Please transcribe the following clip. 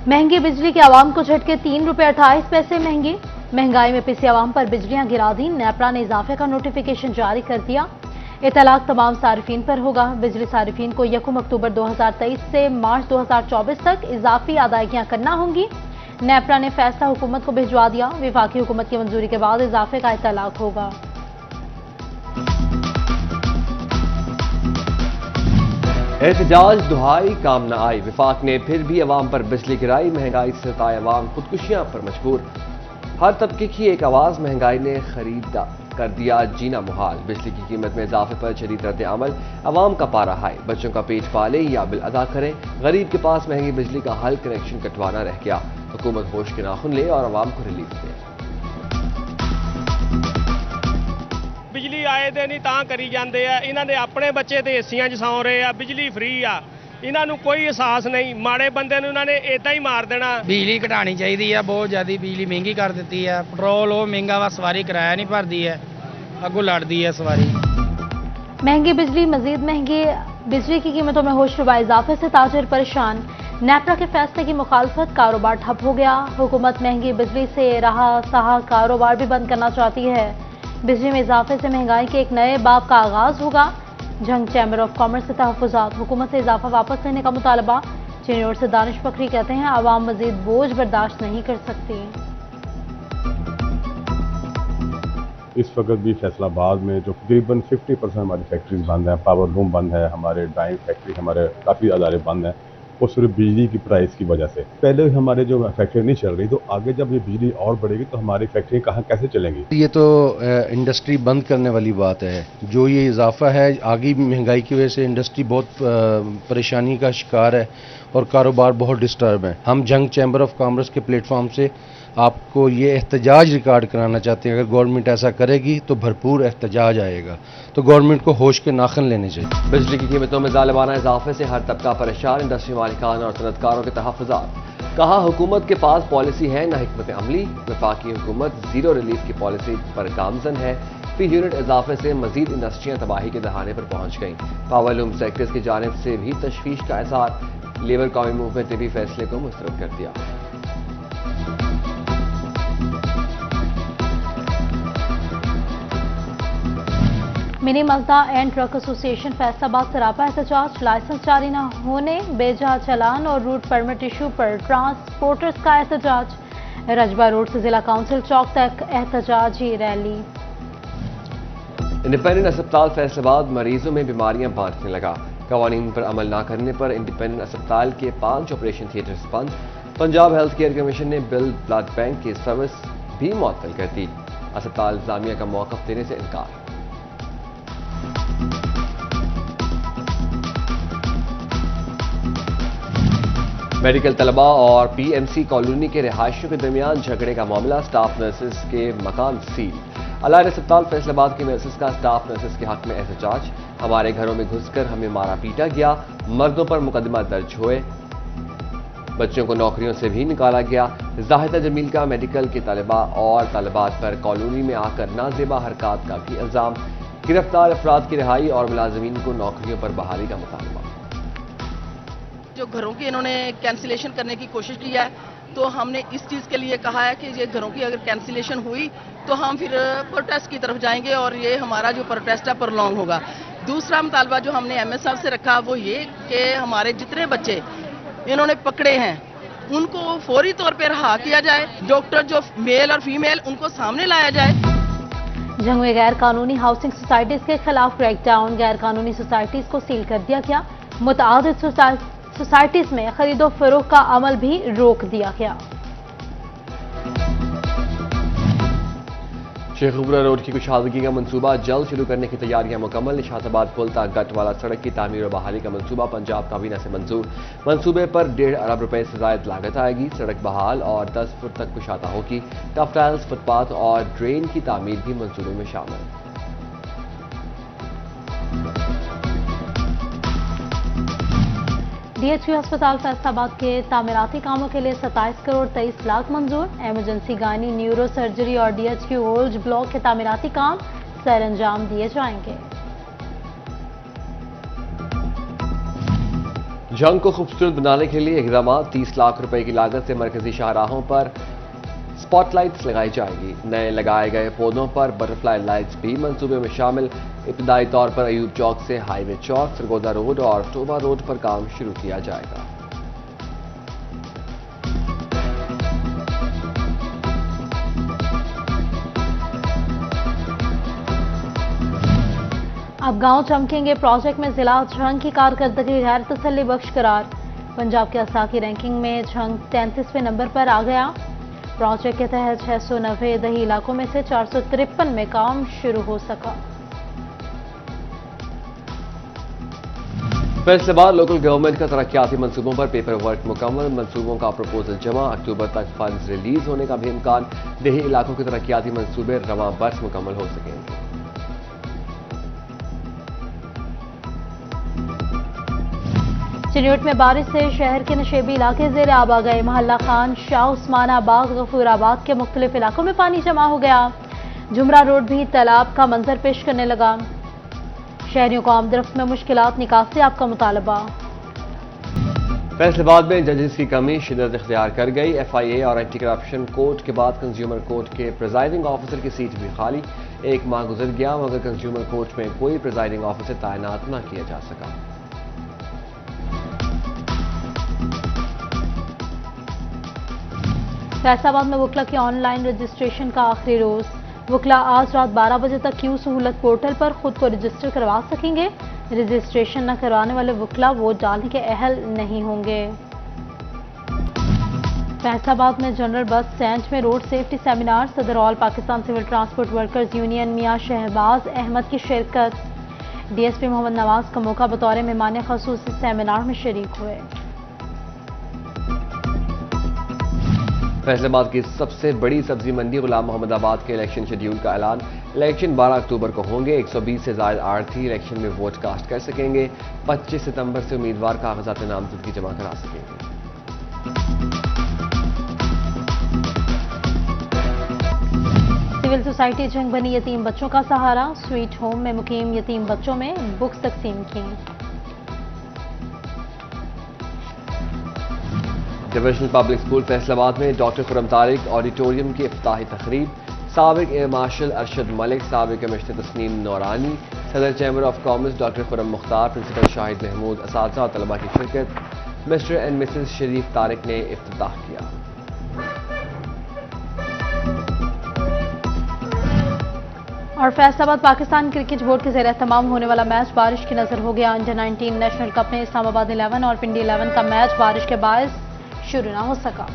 महंगी बिजली के आवाम को झटके ₹3.28 महंगी। महंगाई में पिसी आवाम पर बिजलियां गिरा दी। नेपरा ने इजाफे का नोटिफिकेशन जारी कर दिया। इतलाक तमाम सारिफीन पर होगा। बिजली सारिफीन को 1 अक्टूबर 2023 से मार्च 2024 तक इजाफी अदायगियां करना होंगी। नेपरा ने फैसला हुकूमत को भिजवा दिया। विफाकी हुकूमत की मंजूरी के बाद इजाफे का इतलाक होगा। एहतजाज दुहाई काम न आई। विफाक ने फिर भी अवाम पर बिजली गिराई। महंगाई से सताए अवाम खुदकुशियां पर मजबूर। हर तबके की एक आवाज। महंगाई ने खरीदा कर दिया जीना मुहाल। बिजली की कीमत में इजाफे पर शदीद रद्द अमल। अवाम का पारा हाई। बच्चों का पेट पाले या बिल अदा करें। गरीब के पास महंगी बिजली का हल कनेक्शन कटवाना रह गया। हुकूमत होश के नाखुन ले और अवाम को रिलीफ दे। बिजली आए दिन ही तां करी जाते हैं। इन्हों ने अपने बच्चे तो एसियां च सौ रहे हैं। बिजली फ्री आ। इन्हों कोई एहसास नहीं। माड़े बंदे इन्होंने इदा ही मार देना। बिजली घटानी चाहिए। बहुत ज्यादा बिजली महंगी कर दी है। पेट्रोल वो महंगा वा, सवारी किराया नहीं भरती है, अगों लड़ती है सवारी। महंगी बिजली मजीद महंगी। बिजली की कीमतों में होशरुबा इजाफे से ताजिर परेशान। नेपरा के फैसले की मुखालफत, कारोबार ठप हो गया। हुकूमत महंगी बिजली से रहा सहा कारोबार भी बंद करना चाहती है। बिजली में इजाफे से महंगाई के एक नए बाब का आगाज होगा। जंग चैम्बर ऑफ कॉमर्स से तहफ़्फ़ुज़ात। हुकूमत से इजाफा वापस लेने का मुतालबा। चीनी ओर से दानिश फखरी कहते हैं आवाम मजीद बोझ बर्दाश्त नहीं कर सकती। इस वक्त भी फैसलाबाद में जो तकरीबन 50% हमारी फैक्ट्रीज बंद हैं, पावर लूम बंद है, हमारे डाइंग फैक्ट्री, हमारे काफ़ी अदारे बंद हैं, वो सिर्फ बिजली की प्राइस की वजह से। पहले हमारे जो फैक्ट्री नहीं चल रही, तो आगे जब ये बिजली और बढ़ेगी तो हमारी फैक्ट्री कहाँ कैसे चलेंगी। ये तो इंडस्ट्री बंद करने वाली बात है। जो ये इजाफा है आगे महंगाई की वजह से इंडस्ट्री बहुत परेशानी का शिकार है और कारोबार बहुत डिस्टर्ब है। हम जंग चैम्बर ऑफ कॉमर्स के प्लेटफॉर्म से आपको ये एहतजाज रिकॉर्ड कराना चाहते हैं। अगर गवर्नमेंट ऐसा करेगी तो भरपूर एहतजाज आएगा। तो गवर्नमेंट को होश के नाखन लेने चाहिए। बिजली की कीमतों में जालिमाना इजाफे से हर तबका परेशान। इंडस्ट्री मालिकान और सनतकारों के तहफ़्फ़ुज़ात। कहा हुकूमत के पास पॉलिसी है न हिकमत अमली। वफाकी हुकूमत जीरो रिलीफ की पॉलिसी पर गामजन है। फी यूनिट इजाफे से मजीद इंडस्ट्रियां तबाही के दहाने पर पहुंच गईं। पावर लूम सेक्टर्स की जानिब से भी तशवीश का इज़हार। लेबर कौमी मूवमेंट ने भी फैसले को मुस्तरद कर दिया। Mini Mazda and truck association Faisalabad सरापा एहतजाज। लाइसेंस जारी न होने, बेजा चालान और रूट परमिट इशू पर ट्रांसपोर्टर्स का एहतजाज। रजबा रोड से जिला काउंसिल चौक तक एहतजाजी रैली। इंडिपेंडेंट अस्पताल फैसलाबाद मरीजों में बीमारियां बांटने लगा। कवानीन पर अमल न करने पर इंडिपेंडेंट अस्पताल के 5 ऑपरेशन थिएटर्स बंद। पंजाब हेल्थ केयर कमीशन ने बिल ब्लड बैंक की सर्विस भी मुअत्तल कर दी। अस्पताल इंतजामिया का मौक़िफ़ देने से इनकार। मेडिकल तलबा और पीएमसी कॉलोनी के रिहायशियों के दरमियान झगड़े का मामला। स्टाफ नर्सेस के मकान सील। अलायद अस्पताल फैसलाबाद की नर्सेस का स्टाफ नर्सेस के हक में एहतजाज। हमारे घरों में घुसकर हमें मारा पीटा गया। मर्दों पर मुकदमा दर्ज हुए। बच्चों को नौकरियों से भी निकाला गया। जाहिदा जमील का मेडिकल के तलबा और तलबात पर कॉलोनी में आकर नाजेबा हरकत का भी इल्जाम। गिरफ्तार अफराद की रिहाई और मुलाजमीन को नौकरियों पर बहाली का मुतालबा। जो घरों की इन्होंने कैंसिलेशन करने की कोशिश की है, तो हमने इस चीज़ के लिए कहा है कि ये घरों की अगर कैंसिलेशन हुई तो हम फिर प्रोटेस्ट की तरफ जाएंगे और ये हमारा जो प्रोटेस्ट है प्रोलॉन्ग होगा। दूसरा मुतालबा जो हमने एमएस साहब से रखा वो ये कि हमारे जितने बच्चे इन्होंने पकड़े हैं उनको फौरी तौर पर रहा किया जाए। डॉक्टर जो मेल और फीमेल उनको सामने लाया जाए। जंग में गैर कानूनी हाउसिंग सोसाइटीज के खिलाफ क्रैकडाउन। गैर कानूनी सोसाइटीज को सील कर दिया गया। मुतआद्दिद सोसाइटीज में खरीदो फरोख्त का अमल भी रोक दिया गया। शेखुपुरा रोड की कुशादगी का मंसूबा जल्द शुरू करने की तैयारियां मुकम्मल। निशाताबाद पुलता गट वाला सड़क की तामीर और बहाली का मंसूबा पंजाब काबीना से मंजूर। मंसूबे पर 1.5 अरब रुपए से जायद लागत आएगी। सड़क बहाल और 10 फुट तक कुशादा होगी। टफ टाइल्स, फुटपाथ और ड्रेन की तामीर भी मंसूबे में शामिल। डीएचक्यू अस्पताल फैसलाबाद के तामीराती कामों के लिए 27 करोड़ 23 लाख मंजूर। एमरजेंसी गायनी, न्यूरो सर्जरी और डीएचक्यू ओल्ड ब्लॉक के तामीराती काम सर अंजाम दिए जाएंगे। जंग को खूबसूरत बनाने के लिए इकदाम 30 लाख रुपए की लागत से मरकजी शाहराहों पर स्पॉटलाइट्स लगाई जाएंगी। नए लगाए गए पौधों पर बटरफ्लाई लाइट्स भी मंसूबे में शामिल। इब्तदाई तौर पर अयूब चौक से हाईवे चौक, सरगोदा रोड और टोबा रोड पर काम शुरू किया जाएगा। अब गांव चमकेंगे प्रोजेक्ट में जिला झंग की कारकर्दगी गैर तसल्ली बख्श करार। पंजाब के असाकी रैंकिंग में झंग 33वें नंबर पर आ गया। प्रोजेक्ट के तहत 690 दही इलाकों में से 453 में काम शुरू हो सका। फैसलाबाद लोकल गवर्नमेंट का तरक्याती मंसूबों पर पेपर वर्क मुकम्मल। मंसूबों का प्रपोजल जमा, अक्टूबर तक फंड्स रिलीज होने का भी इम्कान। देही इलाकों के तरक्याती मंसूबे रवां बरस मुकम्मल हो सकेंगे। चिन्योट में बारिश से शहर के नशेबी इलाके जेर आब आ गए। मोहल्ला खान, शाह उस्मानाबाद, गफूराबाद के मुख्तलिफ इलाकों में पानी जमा हो गया। जुमरा रोड भी तालाब का मंजर पेश करने लगा। शहरियों को आमदरफ्त में मुश्किलात, निकासी आपका मुतालबा। फैसलाबाद में जजेस की कमी शिद्दत इख्तियार कर गई। FIA और एंटी करप्शन कोर्ट के बाद कंज्यूमर कोर्ट के प्रिजाइडिंग ऑफिसर की सीट भी खाली। 1 माह गुजर गया मगर कंज्यूमर कोर्ट में कोई प्रिजाइडिंग ऑफिसर तैनात न किया जा सका। फैसलाबाद में वकला के ऑनलाइन रजिस्ट्रेशन का आखिरी रोज। वकला आज रात 12 बजे तक क्यू सहूलत पोर्टल पर खुद को रजिस्टर करवा सकेंगे। रजिस्ट्रेशन न करवाने वाले वकला वोट डालने के अहल नहीं होंगे। फैसलाबाद में जनरल बस स्टैंड में रोड सेफ्टी सेमिनार। सदर all Pakistan civil transport workers union मियां शहबाज अहमद की शिरकत। DSP मोहम्मद नवाज का मौका बतौर मेहमान खसूस सेमिनार में शरीक हुए। फैसलाबाद की सबसे बड़ी सब्जी मंडी गुलाम मोहम्मदाबाद के इलेक्शन शेड्यूल का ऐलान। इलेक्शन 12 अक्टूबर को होंगे। 120 से ज्यादा आढ़ती इलेक्शन में वोट कास्ट कर सकेंगे। 25 सितंबर से उम्मीदवार कागजात नामजदगी जमा करा सकेंगे। सिविल सोसाइटी झंग बनी यतीम बच्चों का सहारा। स्वीट होम में मुकीम यतीम बच्चों में बुक्स तकसीम की। डिविजनल पब्लिक स्कूल फैसलाबाद में डॉक्टर खुर्रम तारिक ऑडिटोरियम की इफ्ताही तकरीब। साबिक एयर मार्शल अरशद मलिक, साबिक कमिश्नर तस्नीम नौरानी, सदर chamber of commerce doctor Khurram Mukhtar, principal Shahid Mahmood, असातिज़ा और तलबा की शिरकत। Mister and missus Sharif Tariq ने इफ्तिताह किया। और फैसलाबाद पाकिस्तान क्रिकेट बोर्ड के ज़ेर एहतमाम होने वाला मैच बारिश की नजर हो गया। अंडर 19 नेशनल कप में इस्लामाबाद 11 और पिंडी 11 का मैच बारिश के बायस शुरू न हो सका।